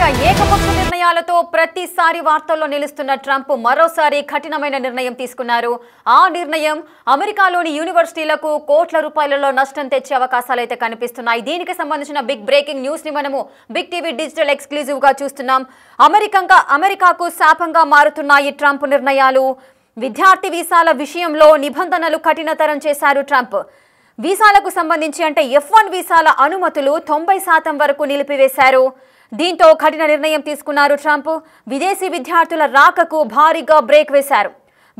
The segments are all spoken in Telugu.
ఏకపక్ష నిర్ణయాలతో ప్రతిసారి వార్తల్లో నిలుస్తున్న ట్రంప్ మరోసారి కఠినమైన నిర్ణయం తీసుకున్నారు. ఆ నిర్ణయం అమెరికాలోని యూనివర్సిటీలకు కోట్ల రూపాయలలో నష్టం తెచ్చే అవకాశాలైతే కనిపిస్తున్నాయి. దీనికి సంబంధించిన బిగ్ బ్రేకింగ్ న్యూస్ ని మనము బిగ్ టీవీ డిజిటల్ ఎక్స్క్లూజివ్ గా చూస్తున్నాం. అమెరికాకు శాపంగా మారుతున్నాయి ట్రంప్ నిర్ణయాలు. విద్యార్థి వీసాల విషయంలో నిబంధనలు కఠినతరం చేశారు ట్రంప్. వీసాలకు సంబంధించి అంటే F1 వీసాల అనుమతులు 90% వరకు నిలిపివేశారు. దీంతో కఠిన నిర్ణయం తీసుకున్నారు ట్రంప్. విదేశీ విద్యార్థుల రాకకు భారీగా బ్రేక్ వేశారు.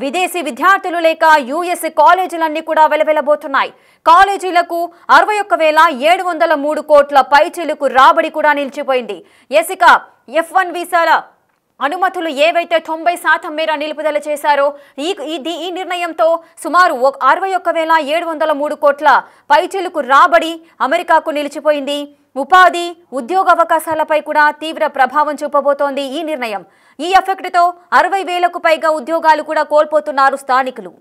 విదేశీ విద్యార్థులు లేక US కాలేజీలన్నీ కూడా వెలవెలబోతున్నాయి. కాలేజీలకు 61,703 కోట్ల పైచిలుకు రాబడి కూడా నిలిచిపోయింది. ఇక F1 వీసాల అనుమతులు ఏవైతే 90% మేర నిలుపుదల చేశారో ఈ నిర్ణయంతో సుమారు 61,703 కోట్ల పైచిలుకు రాబడి అమెరికాకు నిలిచిపోయింది. ఉపాధి ఉద్యోగ అవకాశాలపై కూడా తీవ్ర ప్రభావం చూపబోతోంది ఈ నిర్ణయం. ఈ ఎఫెక్ట్తో 60,000కు పైగా ఉద్యోగాలు కూడా కోల్పోతున్నారు స్థానికులు.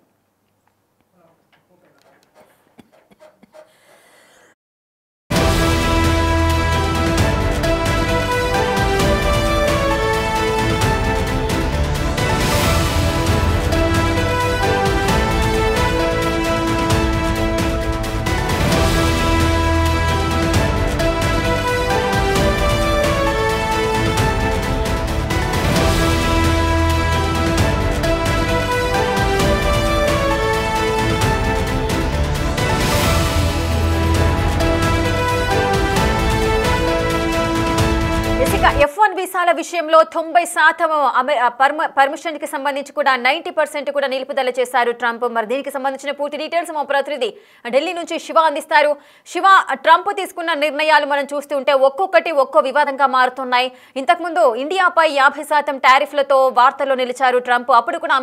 F1 వీసాల విషయంలో 90% పర్మిషన్ కి సంబంధించి కూడా 90% కూడా నిలుపుదల చేశారు ట్రంప్. మరి దీనికి సంబంధించిన పూర్తి డీటెయిల్స్ మా ప్రతినిధి ఢిల్లీ నుంచి శివ అందిస్తారు. శివ, ట్రంప్ తీసుకున్న నిర్ణయాలు మనం చూస్తుంటే ఒక్కొక్కటి ఒక్కో వివాదంగా మారుతున్నాయి. ఇంతకుముందు ఇండియాపై 50% టారిఫ్లతో వార్తల్లో నిలిచారు ట్రంప్. అప్పుడు కూడా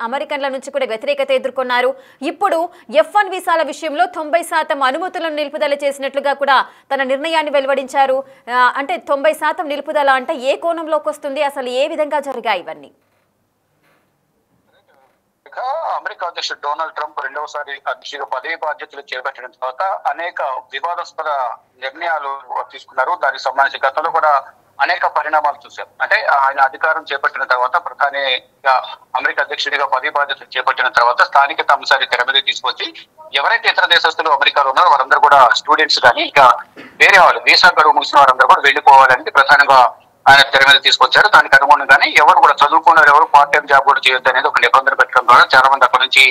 అమెరికన్ల నుంచి కూడా వ్యతిరేకత ఎదుర్కొన్నారు. ఇప్పుడు F1 వీసాల విషయంలో 90% అనుమతులను నిలుపుదల చేసినట్లుగా కూడా తన నిర్ణయాన్ని వెలువడించారు. అంటే 90% నిలుపుదల అంటే ఏ కోణంలోకి వస్తుంది, అసలు ఏ విధంగా జరిగాయి ఇవన్నీ? అమెరికా అధ్యక్షుడు డొనాల్డ్ ట్రంప్ రెండవసారి అధ్యక్షుడిగా పదవి బాధ్యతలు చేపట్టిన తర్వాత అనేక వివాదాస్పద నిర్ణయాలు తీసుకున్నారు. దానికి సంబంధించి గతంలో కూడా అనేక పరిణామాలు చూశారు. అంటే ఆయన అధికారం చేపట్టిన తర్వాత ప్రధానిగా అమెరికా అధ్యక్షుడిగా పదవి బాధ్యతలు చేపట్టిన తర్వాత స్థానిక అంశాన్ని తెర మీద తీసుకొచ్చి ఎవరైతే ఇతర దేశస్తులు అమెరికాలో ఉన్నారో వారందరూ కూడా స్టూడెంట్స్ కానీ ఇంకా వేరే వాళ్ళు వీసా గడువు ముగిసిన వారందరూ కూడా వెళ్లిపోవాలని ప్రధానంగా ఆయన తెర మీద తీసుకొచ్చారు. దానికి అనుగుణంగానే ఎవరు కూడా చదువుకున్నారు, ఎవరు పార్ట్ టైం జాబ్ కూడా చేయొద్దు అనేది ఒక నిబంధన పెట్టడం ద్వారా చాలా మంది అక్కడ నుంచి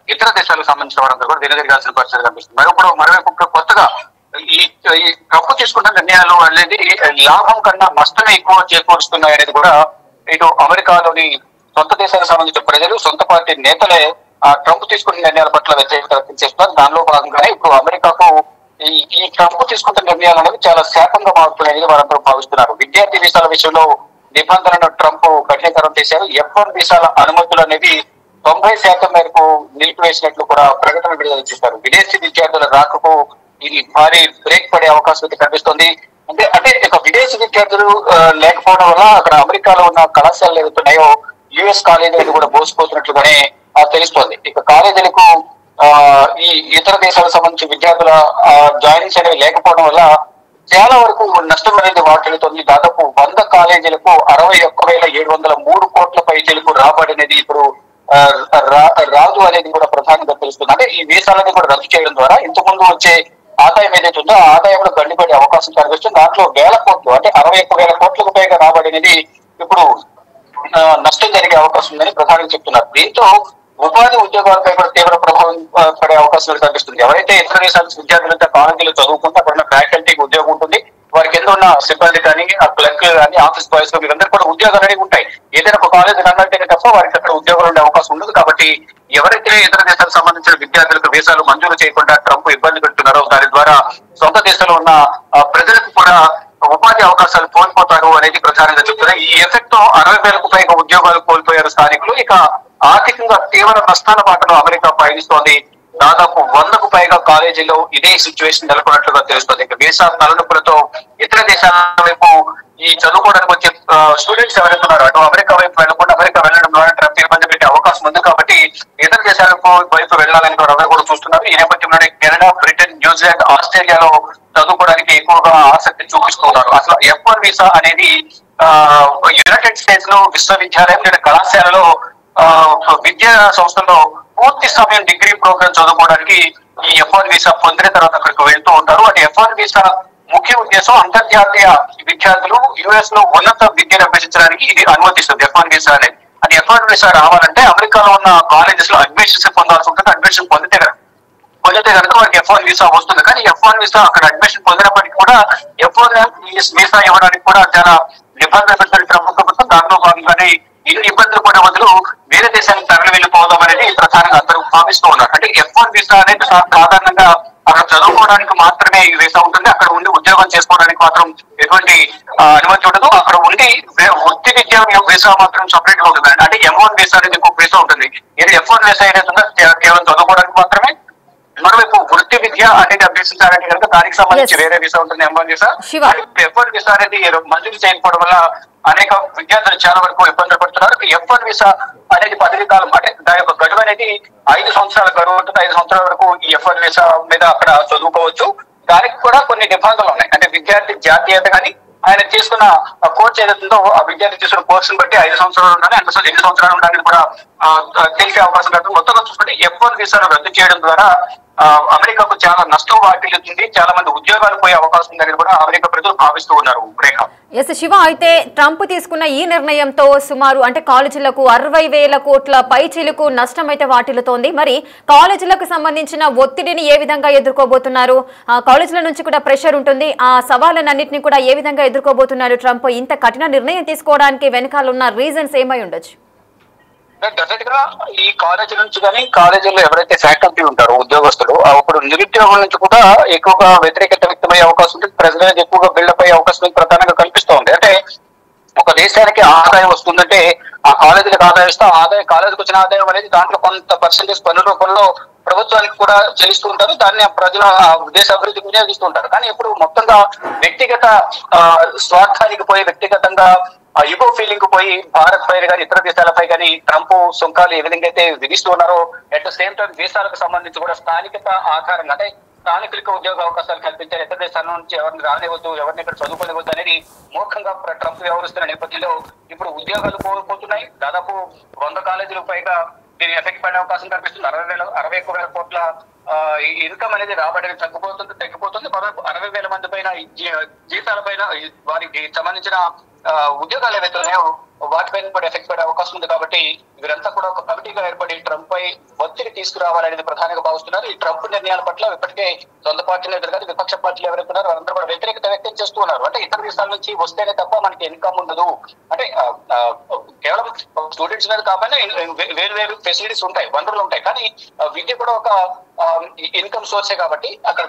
ఇతర దేశాలకు సంబంధించిన వారందరూ కూడా వెనుదిరగాల్సిన పరిస్థితి కనిపిస్తుంది. మరోవైపు కొత్తగా ఈ ట్రంప్ తీసుకున్న నిర్ణయాలు అనేది లాభం కన్నా నష్టమే ఎక్కువ చేకూరుస్తున్నాయి అనేది కూడా ఇటు అమెరికాలోని సొంత దేశాలకు సంబంధించిన ప్రజలు, సొంత పార్టీ నేతలే ట్రంప్ తీసుకున్న నిర్ణయాల పట్ల వ్యతిరేకత వ్యక్తం చేస్తున్నారు. దానిలో భాగంగానే ఇప్పుడు అమెరికాకు ఈ ట్రంప్ తీసుకున్న నిర్ణయాలు అనేవి చాలా శాపంగా మారుతున్నాయని వారందరూ భావిస్తున్నారు. విద్యార్థి వీసాల విషయంలో నిబంధనలను ట్రంప్ కఠినతరం చేశారు. F1 వీసాల అనుమతులు అనేవి 90% మేరకు నిలిపివేసినట్లు కూడా ప్రకటన విడుదల చేశారు. విదేశీ విద్యార్థుల రాకకు ఇది భారీ బ్రేక్ పడే అవకాశం అయితే కనిపిస్తుంది. అంటే ఇక విదేశీ విద్యార్థులు లేకపోవడం వల్ల అక్కడ అమెరికాలో ఉన్న కళాశాలలు ఏవైతున్నాయో US కాలేజీలు కూడా మోసపోతున్నట్లుగానే తెలుస్తోంది. ఇక కాలేజీలకు ఈ ఇతర దేశాలకు సంబంధించి విద్యార్థుల జాయినింగ్స్ అనేవి లేకపోవడం వల్ల చాలా వరకు నష్టం అనేది వాటిల్లుతోంది. దాదాపు 100 కాలేజీలకు 61,703 కోట్ల పైచీలకు రాబడి అనేది ఇప్పుడు రాదు అనేది కూడా ప్రధానంగా తెలుస్తుంది. అంటే ఈ వీసాలని కూడా రద్దు చేయడం ద్వారా ఇంతకుముందు వచ్చే ఆదాయం ఏదైతే ఉందో ఆ ఆదాయంలో గండిపడే అవకాశం కనిపిస్తుంది. దాంట్లో 1,000 కోట్లు అంటే 61,000 కోట్లకు పైగా రాబడి అనేది ఇప్పుడు నష్టం జరిగే అవకాశం ఉందని ప్రధానంగా చెప్తున్నారు. దీంతో ఉపాధి ఉద్యోగాలపై కూడా తీవ్ర ప్రభావం పడే అవకాశం కనిపిస్తుంది. ఎవరైతే ఇతర దేశాల విద్యార్థులంతా కాలేజీలో చదువుకుంటే అక్కడ ఉన్న ఫ్యాకల్టీకి ఉద్యోగం ఉంటుంది. వారికి కింద ఉన్న సిబ్బంది కానీ ఆ క్లర్క్ కానీ ఆఫీస్ బాయ్స్ వీరందరూ కూడా ఉద్యోగాలు అనేవి ఉంటాయి. ఏదైనా ఒక కాలేజీ అన్నట్టయితే తప్ప వారికి అక్కడ ఉద్యోగాలు ఉండే అవకాశం ఉండదు. కాబట్టి ఎవరైతే ఇతర దేశాలకు సంబంధించిన విద్యార్థులకు వీసాలు మంజూరు చేయకుండా ట్రంప్ ఇబ్బంది పెడుతున్నారో దాని ద్వారా సొంత దేశంలో ఉన్న ప్రజలకు కూడా ఉపాధి అవకాశాలు కోల్పోతారు అనేది ప్రధానంగా చెప్తున్నారు. ఈ ఎఫెక్ట్ తో 60,000కు పైగా ఉద్యోగాలు కోల్పోయారు స్థానికులు. ఇక ఆర్థికంగా తీవ్ర నష్టాల బాటలో అమెరికా పయనిస్తోంది. దాదాపు 100కు పైగా కాలేజీలో ఇదే సిచ్యువేషన్ నెలకొన్నట్లుగా తెలుస్తుంది. ఇక వీసా తలనొప్పులతో ఇతర దేశాల వైపు ఈ చదువుకోవడానికి వచ్చే స్టూడెంట్స్ ఎవరైతే ఉన్నారో అటు అమెరికా వైపు వెళ్ళకుండా అమెరికా వెళ్ళడం ద్వారా ట్రంప్ ఇబ్బంది పెట్టే అవకాశం ఉంది. కాబట్టి ఇతర దేశాలకు వైపు వెళ్ళాలని కూడా చూస్తున్నారు. ఈ నేపథ్యంలోనే కెనడా, బ్రిటన్, న్యూజిలాండ్, ఆస్ట్రేలియాలో చదువుకోవడానికి ఎక్కువగా ఆసక్తి చూపిస్తున్నారు. అసలు F1 వీసా అనేది యునైటెడ్ స్టేట్స్ లో విశ్వవిద్యాలయం లేదా కళాశాలలో విద్యా సంస్థల్లో పూర్తి సమయం డిగ్రీ ప్రోగ్రామ్ చదువుకోవడానికి ఈ F1 వీసా పొందిన తర్వాత అక్కడికి వెళ్తూ ఉంటారు. అంటే F1 వీసా ముఖ్య ఉద్దేశం అంతర్జాతీయ విద్యార్థులు యుఎస్ లో ఉన్నత విద్యను అభ్యసించడానికి ఇది అనుమతిస్తుంది F1 వీసా అనేది. అది F1 వీసా రావాలంటే అమెరికాలో ఉన్న కాలేజెస్ లో అడ్మిషన్స్ పొందాల్సి ఉంటుంది. అడ్మిషన్ పొందితే కనుక వారికి F1 వీసా వస్తుంది. కానీ F1 వీసా అక్కడ అడ్మిషన్ పొందినప్పటికీ కూడా F1 వీసా ఇవ్వడానికి కూడా చాలా నిబంధనలు పెట్టారు ట్రంప్ ప్రభుత్వం. దాంట్లో భాగంగానే ఇన్ని ఇబ్బందులు పడే బదులు వేరే దేశానికి తరలి వెళ్ళిపోవడం అనేది ప్రధానంగా అందరూ భావిస్తూ ఉన్నారు. అంటే F1 వీసా అనేది సాధారణంగా అక్కడ చదువుకోవడానికి మాత్రమే ఈ వీసా ఉంటుంది. అక్కడ ఉండి ఉద్యోగం చేసుకోవడానికి మాత్రం ఎటువంటి అనుమతి ఉండదు. అక్కడ ఉండి వృత్తి విద్యా వీసా మాత్రం సపరేట్ గా ఉంటుంది. అంటే M1 వీసా అనేది ఇంకొక వీసా ఉంటుంది. ఇది F1 వీసా ఏదైతుందో కేవలం చదువుకోవడానికి మాత్రమే. మరోవైపు వృత్తి విద్య అనేది అభ్యసించాలంటే కనుక దానికి సంబంధించి వేరే వీసా ఉంటుంది M1 వీసా. F1 వీసా అనేది మంజూరు చేయకపోవడం వల్ల అనేక విద్యార్థులు చాలా వరకు ఇబ్బందులు పడుతున్నారు. F1 వీసా అనేది పదవి కాలం, అంటే దాని యొక్క గడువు అనేది 5 సంవత్సరాల గడువు ఉంటుంది. 5 సంవత్సరాల వరకు ఈ F1 వీసా మీద అక్కడ చదువుకోవచ్చు. దానికి కూడా కొన్ని నిబంధనలు ఉన్నాయి. అంటే విద్యార్థి జాతీయత కానీ ఆయన తీసుకున్న కోర్సు ఏదైతుందో ఆ విద్యార్థి తీసుకున్న కోర్సును బట్టి 5 సంవత్సరాలు ఉండాలి, అంటే 2 సంవత్సరాలు ఉండాలని కూడా తెలిసే అవకాశం లేదు. మొత్తంగా చూసుకుంటే F1 వీసాను రద్దు చేయడం ద్వారా అమెరికాకు చాలా నష్టం వాటిల్లుతుంది. చాలా మంది ఉద్యోగాలు పోయే అవకాశం ఉందని కూడా అమెరికా ప్రజలు భావిస్తూ ఉన్నారు. రేఖ. ఎస్ శివ, అయితే ట్రంప్ తీసుకున్న ఈ నిర్ణయంతో సుమారు అంటే కాలేజీలకు 60,000 కోట్ల పైచిలుకు నష్టం అయితే వాటిల్లుతోంది. మరి కాలేజీలకు సంబంధించిన ఒత్తిడిని ఏ విధంగా ఎదుర్కోబోతున్నారు? కాలేజీల నుంచి కూడా ప్రెషర్ ఉంటుంది. ఆ సవాళ్ళన్నింటినీ కూడా ఏ విధంగా ఎదుర్కోబోతున్నారు ట్రంప్? ఇంత కఠిన నిర్ణయం తీసుకోవడానికి వెనకాల ఉన్న రీజన్స్ ఏమై ఉండొచ్చు? డెఫినెట్ గా ఈ కాలేజీ నుంచి కానీ కాలేజీలో ఎవరైతే ఫ్యాకల్టీ ఉంటారో ఉద్యోగస్తులు అప్పుడు నిరుద్యోగం నుంచి కూడా ఎక్కువగా వ్యతిరేకత వ్యక్తమయ్యే అవకాశం ఉంటుంది. ప్రజలు ఎక్కువగా బిల్డప్ అయ్యే అవకాశం ప్రధానంగా కనిపిస్తూ ఉంది. అంటే ఒక దేశానికి ఆదాయం వస్తుందంటే ఆ కాలేజీలకు ఆదాయం ఇస్తే ఆదాయం కాలేజీకి వచ్చిన ఆదాయం అనేది దాంట్లో కొంత పర్సెంటేజ్ పన్ను రూపంలో ప్రభుత్వానికి కూడా చెల్లిస్తూ ఉంటారు. దాన్ని ప్రజల దేశ అభివృద్ధికి వినియోగిస్తూ ఉంటారు. కానీ ఇప్పుడు మొత్తంగా వ్యక్తిగత స్వార్థానికి పోయి వ్యక్తిగతంగా యుగో ఫీలింగ్ పోయి భారత్ పైన కానీ ఇతర దేశాలపై కానీ ట్రంప్ సుంకాలు ఏ విధంగా అయితే విధిస్తూ ఉన్నారో అట్ ద సేమ్ టైం దేశాలకు సంబంధించి కూడా స్థానికత ఆధారంగా అంటే స్థానికులకు ఉద్యోగ అవకాశాలు కల్పించారు. ఇతర దేశాల నుంచి ఎవరిని రానివ్వద్దు, ఎవరిని ఇక్కడ చదువుకోనివ్వద్దు అనేది మూర్ఖంగా ట్రంప్ వ్యవహరిస్తున్న నేపథ్యంలో ఇప్పుడు ఉద్యోగాలు కోల్పోతున్నాయి. దాదాపు 100 కాలేజీలకు పైగా దీని ఎఫెక్ట్ పడే అవకాశం కనిపిస్తుంది. 61,000 కోట్ల ఇన్కమ్ అనేది రాబడి తగ్గిపోతుంది. మరొక 60,000 మంది పైన జీతాల పైన వారికి సంబంధించిన ఉద్యోగాలు ఏవైతే ఉన్నాయో వాటిపైన కూడా ఎఫెక్ట్ పడే అవకాశం ఉంది. కాబట్టి వీరంతా కూడా ఒక కమిటీగా ఏర్పడి ట్రంప్ పై ఒత్తిడి తీసుకురావాలనేది ప్రధానంగా భావిస్తున్నారు. ఈ ట్రంప్ నిర్ణయాల పట్ల ఇప్పటికే సొంత పార్టీలు ఎదురుగాదు విపక్ష పార్టీలు ఎవరైతే ఉన్నారో వారందరూ కూడా వ్యతిరేకత వ్యక్తం చేస్తూ ఉన్నారు. అంటే ఇతర దేశాల నుంచి వస్తేనే తప్ప మనకి ఇన్కమ్ ఉండదు, అంటే కేవలం స్టూడెంట్స్ మీద కాకపోయినా వేరు ఫెసిలిటీస్ ఉంటాయి, వనరులు ఉంటాయి. కానీ విద్య కూడా ఒక ఇన్కమ్ సోర్సే కాబట్టి అక్కడ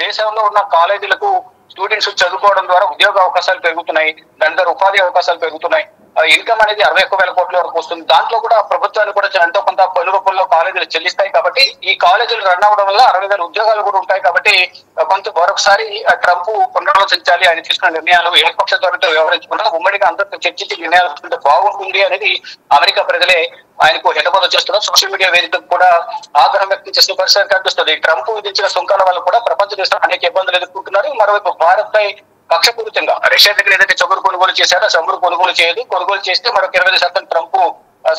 దేశంలో ఉన్న కాలేజీలకు స్టూడెంట్స్ చదువుకోవడం ద్వారా ఉద్యోగ అవకాశాలు పెరుగుతున్నాయి, దాని ద్వారా ఉపాధి అవకాశాలు పెరుగుతున్నాయి. ఇన్కమ్ అనేది 61,000 కోట్ల వరకు వస్తుంది. దాంట్లో కూడా ప్రభుత్వాలు కూడా ఎంతో కొంత పలు రూపంలో కాలేజీలు చెల్లిస్తాయి. కాబట్టి ఈ కాలేజీలు రన్ అవ్వడం వల్ల 60,000 ఉద్యోగాలు కూడా ఉంటాయి. కాబట్టి కొంత మరొకసారి ట్రంప్ పునరాలోచించాలి. ఆయన తీసుకున్న నిర్ణయాలు ఏకపక్ష ధోరణితో వ్యవహరించకుండా ఉమ్మడిగా అందరితో చర్చించి నిర్ణయాలు తీసుకుంటే బాగుంటుంది అనేది అమెరికా ప్రజలే ఆయనకు హెడబోధ చేస్తున్నారు. సోషల్ మీడియా వేదికకు కూడా ఆగ్రహం వ్యక్తం చేసిన పరిస్థితి కనిపిస్తుంది. ట్రంప్ విధించిన సుంకాల వల్ల కూడా ప్రపంచ దేశాలు అనేక ఇబ్బందులు ఎదుర్కొంటున్నారు. మరోవైపు భారత్ పై కక్షపూరితంగా రష్యా దగ్గర ఏదైతే చమురు కొనుగోలు చేశారో చమురు కొనుగోలు చేయదు, కొనుగోలు చేస్తే మరొక 20% ట్రంప్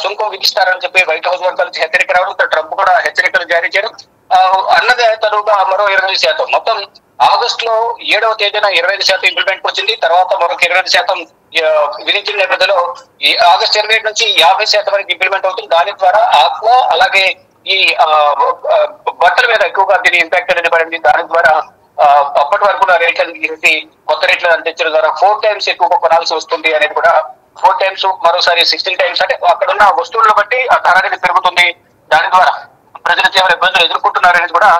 సుంకం విధిస్తారని చెప్పి వైట్ హౌస్ వర్గాలు హెచ్చరిక రావడం, ట్రంప్ కూడా హెచ్చరికలు జారీ చేయడం అన్నదే తరువుగా మరో 20%. మొత్తం ఆగస్టు లో 7వ తేదీన 25% ఇంప్లిమెంట్ వచ్చింది. తర్వాత మరొక 20% విధించిన నేపథ్యంలో ఈ ఆగస్టు 27 నుంచి 50% వరకు ఇంప్లిమెంట్ అవుతుంది. దాని ద్వారా ఆత్మ అలాగే ఈ బట్టల మీద ఎక్కువగా దీని ఇంపాక్ట్ అనేది పడింది. దాని ద్వారా అప్పటి వరకు రేట్లను తీసి కొత్త రేట్లను అందించడం ద్వారా 4 times ఎక్కువ కొనాల్సి వస్తుంది అనేది కూడా 4 times మరోసారి 16 times అంటే అక్కడ ఉన్న వస్తువులను బట్టి ఆ ధర అనేది పెరుగుతుంది. దాని ద్వారా ప్రజలు తీవ్ర ఇబ్బందులు ఎదుర్కొంటున్నారు అనేది కూడా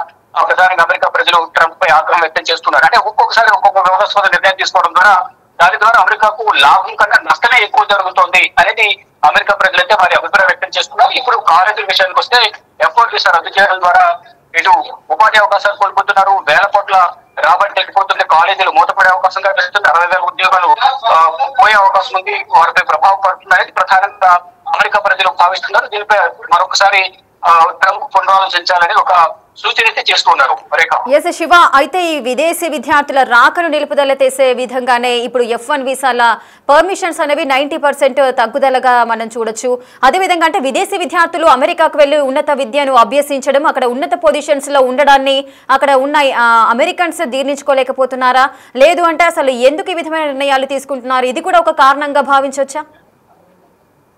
ప్రధానంగా అమెరికా ప్రజలు ట్రంప్ పై ఆగ్రహం వ్యక్తం చేస్తున్నారు. అంటే ఒక్కొక్కసారి ఒక్కొక్క వివాదాస్పద నిర్ణయం తీసుకోవడం ద్వారా దాని ద్వారా అమెరికాకు లాభం కన్నా నష్టమే ఎక్కువ జరుగుతుంది అనేది అమెరికా ప్రజలైతే వారి అభిప్రాయం వ్యక్తం చేస్తున్నారు. ఇప్పుడు కాలేజీల విషయానికి వస్తే F1 వీసా రద్దు చేయడం ద్వారా ఇటు ఉపాధి అవకాశాలు కోల్పోతున్నారు, 1,000 కోట్ల రాబడి తగ్గిపోతుంది, కాలేజీలు మూతపడే అవకాశం కనిపిస్తుంది, 60,000 ఉద్యోగాలు పోయే అవకాశం ఉంది, వారిపై ప్రభావం పడుతుంది అనేది ప్రధానంగా అమెరికా ప్రజలు భావిస్తున్నారు. దీనిపై మరొకసారి ట్రంప్ పునరాలోచించాలని ఒక సూచన అయితే చేస్తున్నారు. ఎస్ శివ, అయితే ఈ విదేశీ విద్యార్థుల రాకను నిలుపుదల చేసే విధంగానే ఇప్పుడు F1 వీసాల పర్మిషన్స్ అనేవి 90% తగ్గుదలగా మనం చూడొచ్చు. అదేవిధంగా అంటే విదేశీ విద్యార్థులు అమెరికాకు వెళ్లి ఉన్నత విద్యను అభ్యసించడం, అక్కడ ఉన్నత పొజిషన్స్ లో ఉండడాన్ని అక్కడ ఉన్న అమెరికన్స్ జీర్ణించుకోలేకపోతున్నారా, లేదు అంటే అసలు ఎందుకు ఈ విధమైన నిర్ణయాలు తీసుకుంటున్నారు, ఇది కూడా ఒక కారణంగా భావించవచ్చా?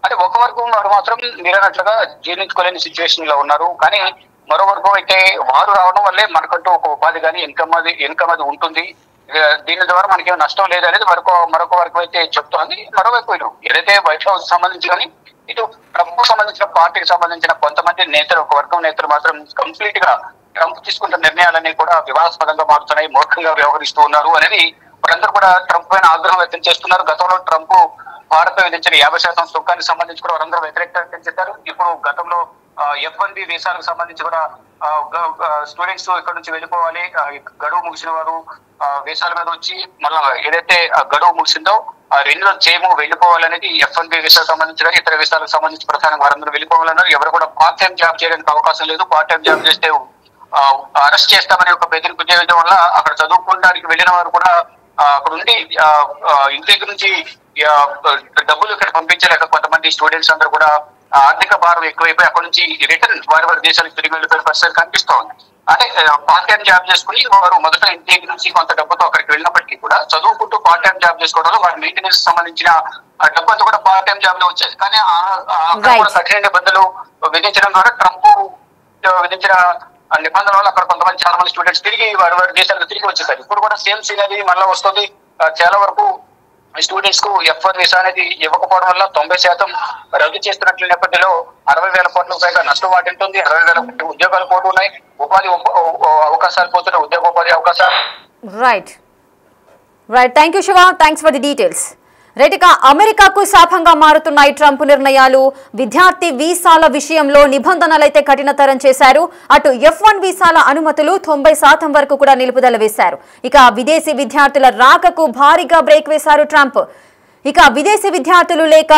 అంటే ఒక వర్గం వారు మాత్రం మీరన్నట్లుగా జీర్ణించుకోలేని సిచ్యువేషన్ లో ఉన్నారు. కానీ మరో వర్గం అయితే వారు రావడం వల్లే మనకంటూ ఒక ఉపాధి కానీ ఇన్కమ్ అది ఉంటుంది, దీని ద్వారా మనకేం నష్టం లేదనేది మరొక వర్గం అయితే చెప్తోంది. మరోవైపు ఏదైతే వైట్ హౌస్ సంబంధించి కానీ ఇటు ట్రంప్ సంబంధించిన పార్టీకి సంబంధించిన కొంతమంది నేతలు, ఒక వర్గం నేతలు మాత్రం కంప్లీట్ గా ట్రంప్ తీసుకుంటున్న నిర్ణయాలన్నీ కూడా వివాదాస్పదంగా మారుతున్నాయి, మూర్ఖంగా వ్యవహరిస్తూ ఉన్నారు అనేది వారందరూ కూడా ట్రంప్ పైన ఆగ్రహం వ్యక్తం చేస్తున్నారు. గతంలో ట్రంప్ భారత్ విధించిన 50% సుంకానికి సంబంధించి కూడా వారందరూ వ్యతిరేకత వ్యక్తం చేశారు. ఇప్పుడు గతంలో F1B వీసాలకు సంబంధించి కూడా స్టూడెంట్స్ ఇక్కడ నుంచి వెళ్ళిపోవాలి, గడువు ముగిసిన వారు వీసాల మీద వచ్చి మళ్ళీ ఏదైతే గడువు ముగిసిందో రెన్యువల్ చేయము, వెళ్ళిపోవాలనేది F1B వీసాలకు సంబంధించిన ఇతర వీసాలకు సంబంధించి ప్రధానంగా వారందరూ వెళ్ళిపోవాలన్నారు. ఎవరు కూడా పార్ట్ టైం జాబ్ చేయడానికి అవకాశం లేదు, పార్ట్ టైం జాబ్ చేస్తే అరెస్ట్ చేస్తామనే ఒక బెదిరింపు చేయడం వల్ల అక్కడ చదువుకోవడానికి వెళ్ళిన వారు కూడా అక్కడ ఉండి ఇంటి దగ్గర నుంచి డబ్బులు ఇక్కడ పంపించలేక కొంతమంది స్టూడెంట్స్ అందరూ కూడా ఆర్థిక భారం ఎక్కువైపోయి అక్కడ నుంచి రిటర్న్ వారి దేశాలకు తిరిగి వెళ్ళిపోయిన పరిస్థితి కనిపిస్తూ ఉంది. అంటే పార్ట్ టైం జాబ్ చేసుకుని వారు మొదట ఇంటి నుంచి కొంత డబ్బుతో అక్కడికి వెళ్ళినప్పటికీ కూడా చదువుకుంటూ పార్ట్ టైం జాబ్ చేసుకోవడంలో వారి మెయింటెనెన్స్ సంబంధించిన డబ్బు అంతా కూడా పార్ట్ టైం జాబ్ లో వచ్చేది. కానీ అక్కడ కూడా కఠిన నిబంధనలు విధించడం ద్వారా ట్రంప్ విధించిన నిబంధనల వల్ల అక్కడ కొంతమంది చాలా మంది స్టూడెంట్స్ తిరిగి వారి దేశాలకు తిరిగి వచ్చేసారు. ఇప్పుడు కూడా సేమ్ సీన్ అనేది మళ్ళీ వస్తుంది. చాలా వరకు స్టూడెంట్స్ కు F1 వీసా అనేది ఇవ్వకపోవడం వల్ల 90% రద్దు చేస్తున్నట్లు నేపథ్యంలో 60,000 కోట్లకు పైగా నష్టం వాటింటుంది. 60,000 కోట్ల ఉద్యోగాలు పోతున్నాయి, ఉపాధి అవకాశాలు పోతున్నాయి, ఉద్యోగోపాధి అవకాశాలు. Right, thank you Shiva, thanks for the details. రైట్గా అమెరికాకు శాపంగా మారుతున్న ఈ ట్రంప్ నిర్ణయాలు విద్యార్థి వీసాల విషయంలో నిబంధనలైతే కఠినతరం చేశారు. అటు F1 వీసాల అనుమతులు 90% వరకు కూడా నిలుపుదల వేశారు. ఇక విదేశీ విద్యార్థుల రాకకు భారీగా బ్రేక్ వేశారు ట్రంప్. ఇక విదేశీ విద్యార్థులు లేక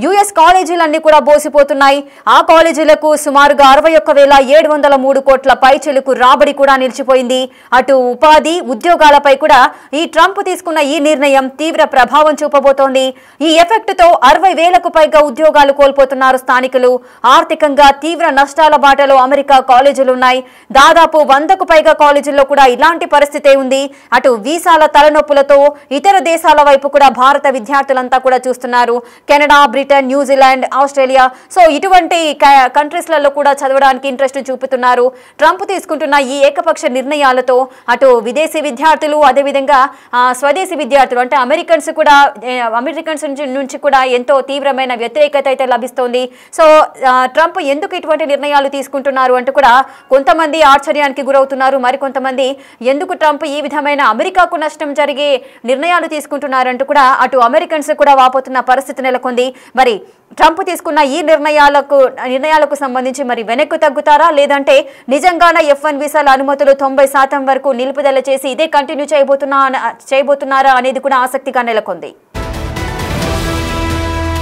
యుఎస్ కాలేజీలన్నీ కూడా బోసిపోతున్నాయి. ఆ కాలేజీలకు సుమారుగా 61,703 కోట్ల పైచిలుకు రాబడి కూడా నిలిచిపోయింది. అటు ఉపాధి ఉద్యోగాలపై కూడా ఈ ట్రంప్ తీసుకున్న ఈ నిర్ణయం తీవ్ర ప్రభావం చూపబోతోంది. ఈ ఎఫెక్ట్ తో 60,000కు పైగా ఉద్యోగాలు కోల్పోతున్నారు స్థానికులు. ఆర్థికంగా తీవ్ర నష్టాల బాటలో అమెరికా కాలేజీలున్నాయి. దాదాపు 100కు పైగా కాలేజీల్లో కూడా ఇలాంటి పరిస్థితే ఉంది. అటు వీసాల తలనొప్పులతో ఇతర దేశాల వైపు కూడా భారత విద్యార్థులంతా కూడా చూస్తున్నారు. Canada, Britain, New Zealand, Australia, so ఇటువంటి కంట్రీస్లలో కూడా చదవడానికి ఇంట్రెస్ట్ చూపుతున్నారు. ట్రంప్ తీసుకుంటున్న ఈ ఏకపక్ష నిర్ణయాలతో అటు విదేశీ విద్యార్థులు అదేవిధంగా స్వదేశీ విద్యార్థులు అంటే అమెరికన్స్ నుంచి కూడా ఎంతో తీవ్రమైన వ్యతిరేకత అయితే లభిస్తోంది. సో ట్రంప్ ఎందుకు ఇటువంటి నిర్ణయాలు తీసుకుంటున్నారు అంటూ కూడా కొంతమంది ఆశ్చర్యానికి గురవుతున్నారు. మరికొంతమంది ఎందుకు ట్రంప్ ఈ విధమైన అమెరికాకు నష్టం జరిగే నిర్ణయాలు తీసుకుంటున్నారంటూ కూడా అటు అమెరికన్స్ కూడా వాపోతున్న పరిస్థితి నెలకొంది. మరి ట్రంప్ తీసుకున్న ఈ నిర్ణయాలకు సంబంధించి మరి వెనక్కు తగ్గుతారా, లేదంటే నిజంగానే F1 వీసాల అనుమతులు 90% వరకు నిలుపుదల చేసి ఇదే కంటిన్యూ చేయబోతున్నారా అనేది కూడా ఆసక్తిగా నెలకొంది.